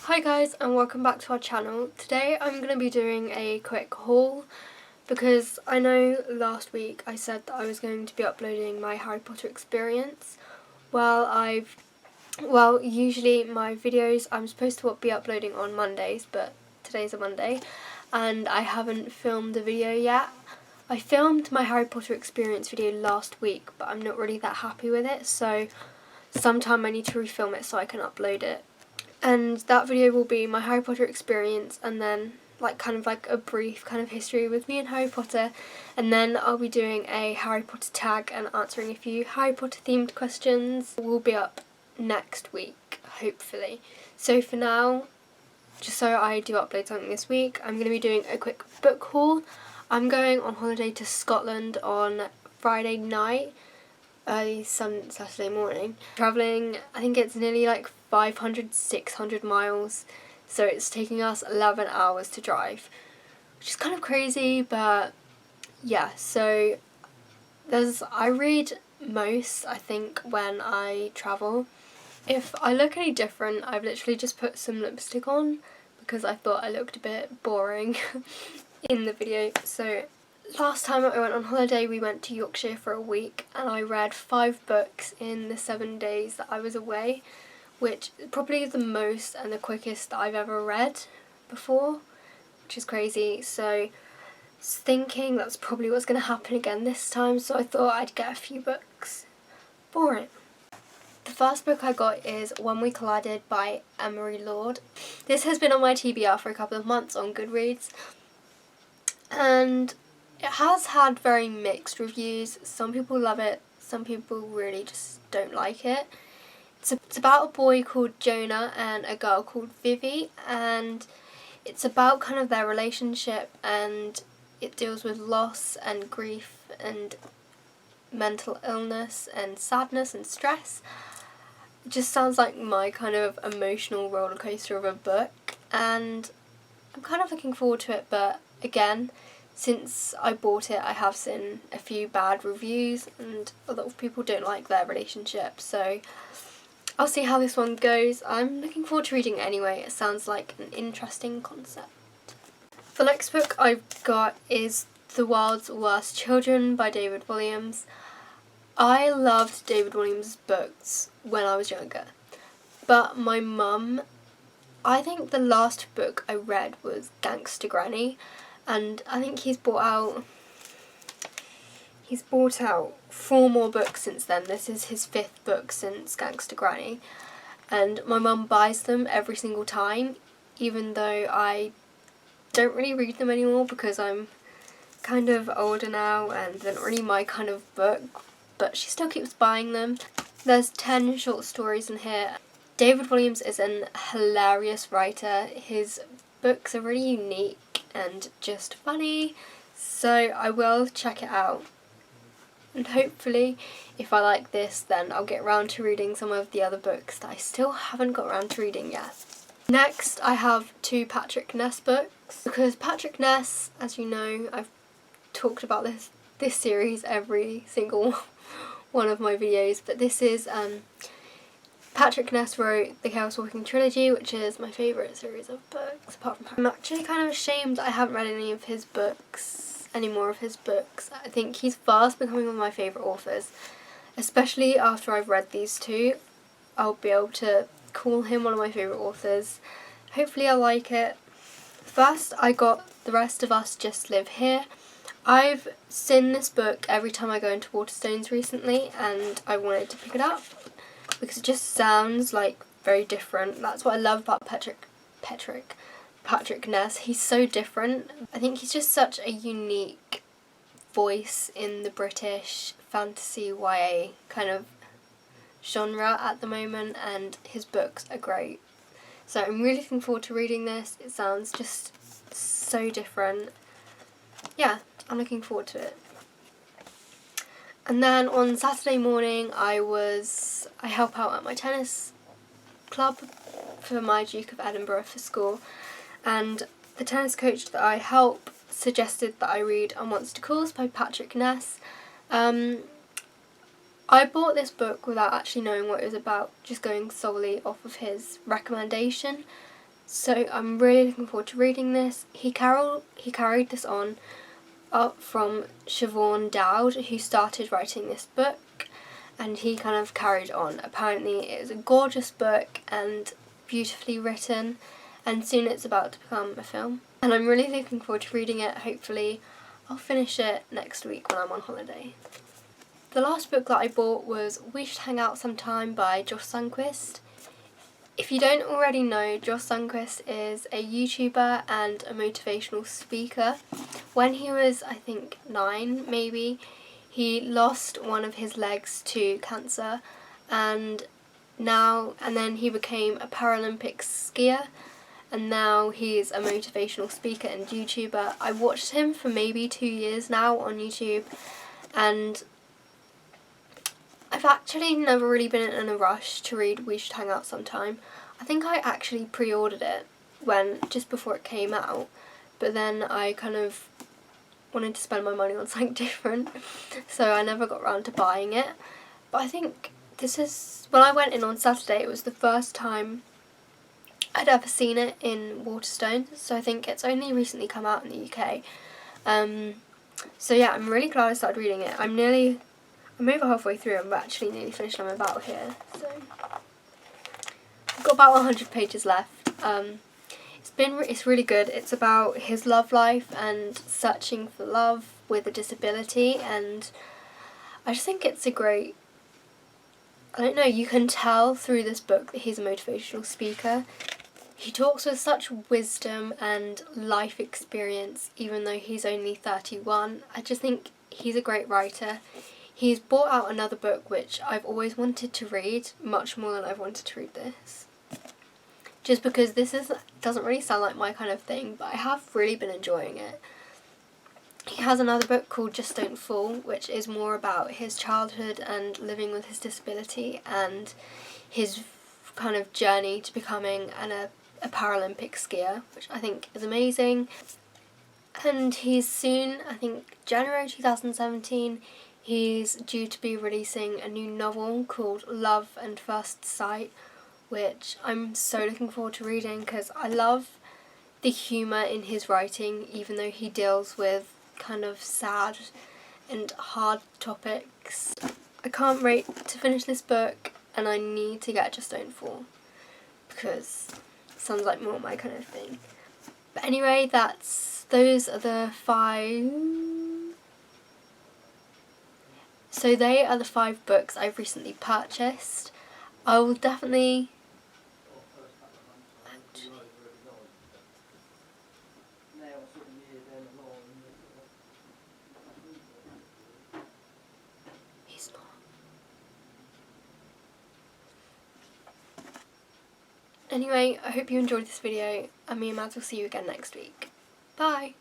Hi guys and welcome back to our channel. Today I'm going to be doing a quick haul because I know last week I said that I was going to be uploading my Harry Potter experience. Usually my videos I'm supposed to be uploading on Mondays, but today's a Monday and I haven't filmed the video yet. I filmed my Harry Potter experience video last week, but I'm not really that happy with it, so sometime I need to refilm it so I can upload it. And that video will be my Harry Potter experience and then kind of a brief kind of history with me and Harry Potter, and then I'll be doing a Harry Potter tag and answering a few Harry Potter themed questions. Will be up next week, hopefully. So for now, just so I do upload something this week, I'm going to be doing a quick book haul. I'm going on holiday to Scotland on Friday night, early Saturday morning. Travelling, I think it's nearly 500-600 miles, so it's taking us 11 hours to drive, which is kind of crazy, but yeah. So I read most, I think, when I travel. If I look any different, I've literally just put some lipstick on because I thought I looked a bit boring in the video. So last time I went on holiday, we went to Yorkshire for a week and I read 5 books in the 7 days that I was away, which is probably the most and the quickest that I've ever read before, which is crazy. So I was thinking that's probably what's going to happen again this time, so I thought I'd get a few books. Boring. The first book I got is When We Collided by Emery Lord. This has been on my TBR for a couple of months on Goodreads, and it has had very mixed reviews. Some people love it, some people really just don't like it. It's about a boy called Jonah and a girl called Vivi, and it's about kind of their relationship, and it deals with loss and grief and mental illness and sadness and stress. It just sounds like my kind of emotional roller coaster of a book, and I'm kind of looking forward to it, but again, since I bought it I have seen a few bad reviews and a lot of people don't like their relationship, so I'll see how this one goes. I'm looking forward to reading it anyway. It sounds like an interesting concept. The next book I've got is The World's Worst Children by David Williams. I loved David Williams' books when I was younger, but my mum, I think the last book I read was Gangster Granny, and I think he's brought out 4 more books since then. This is his 5th book since Gangster Granny, and my mum buys them every single time, even though I don't really read them anymore because I'm kind of older now and they're not really my kind of book, but she still keeps buying them. There's 10 short stories in here. David Williams is an hilarious writer. His books are really unique and just funny, so I will check it out. And hopefully, if I like this, then I'll get around to reading some of the other books that I still haven't got around to reading yet. Next, I have 2 Patrick Ness books, because Patrick Ness, as you know, I've talked about this series every single one of my videos, but this is Patrick Ness wrote the Chaos Walking trilogy, which is my favourite series of books, apart from Harry. I'm actually kind of ashamed that I haven't read any more of his books. I think he's fast becoming one of my favourite authors, especially after I've read these 2. I'll be able to call him one of my favourite authors. Hopefully I like it. First, I got The Rest of Us Just Live Here. I've seen this book every time I go into Waterstones recently, and I wanted to pick it up because it just sounds very different. That's what I love about Patrick Ness. He's so different. I think he's just such a unique voice in the British fantasy YA kind of genre at the moment, and his books are great. So I'm really looking forward to reading this. It sounds just so different. Yeah, I'm looking forward to it. And then on Saturday morning I help out at my tennis club for my Duke of Edinburgh for school, and the tennis coach that I help suggested that I read A Monster Calls by Patrick Ness. I bought this book without actually knowing what it was about, just going solely off of his recommendation, So I'm really looking forward to reading this. He carried this on up from Siobhan Dowd, who started writing this book, and he kind of carried on. Apparently it is a gorgeous book and beautifully written, and soon it's about to become a film. And I'm really looking forward to reading it. Hopefully I'll finish it next week when I'm on holiday. The last book that I bought was We Should Hang Out Sometime by Josh Sundquist. If you don't already know, Josh Sundquist is a YouTuber and a motivational speaker. When he was, I think, 9 maybe, he lost one of his legs to cancer, and then he became a Paralympic skier, and now he's a motivational speaker and YouTuber. I watched him for maybe 2 years now on YouTube, and I've actually never really been in a rush to read We Should Hang Out Sometime. I think I actually pre-ordered it just before it came out, but then I kind of wanted to spend my money on something different, so I never got around to buying it. But I think when I went in on Saturday, it was the first time I'd ever seen it in Waterstones, so I think it's only recently come out in the UK. So yeah, I'm really glad I started reading it. I'm over halfway through. I'm actually nearly finished. I'm about here, so I've got about 100 pages left. It's really good. It's about his love life and searching for love with a disability, and I just think it's a great, I don't know, you can tell through this book that he's a motivational speaker. He talks with such wisdom and life experience, even though he's only 31. I just think he's a great writer. He's brought out another book which I've always wanted to read, much more than I've wanted to read this. Just because doesn't really sound like my kind of thing, but I have really been enjoying it. He has another book called Just Don't Fall, which is more about his childhood and living with his disability and his kind of journey to becoming a Paralympic skier, which I think is amazing. And he's soon, I think January 2017, he's due to be releasing a new novel called Love and First Sight, which I'm so looking forward to reading because I love the humour in his writing, even though he deals with kind of sad and hard topics. I can't wait to finish this book, and I need to get Just Don't Fall because it sounds like more my kind of thing. But anyway, those are the 5. So they are the 5 books I've recently purchased. I will definitely... He's not. Anyway, I hope you enjoyed this video, and me and Mads will see you again next week. Bye!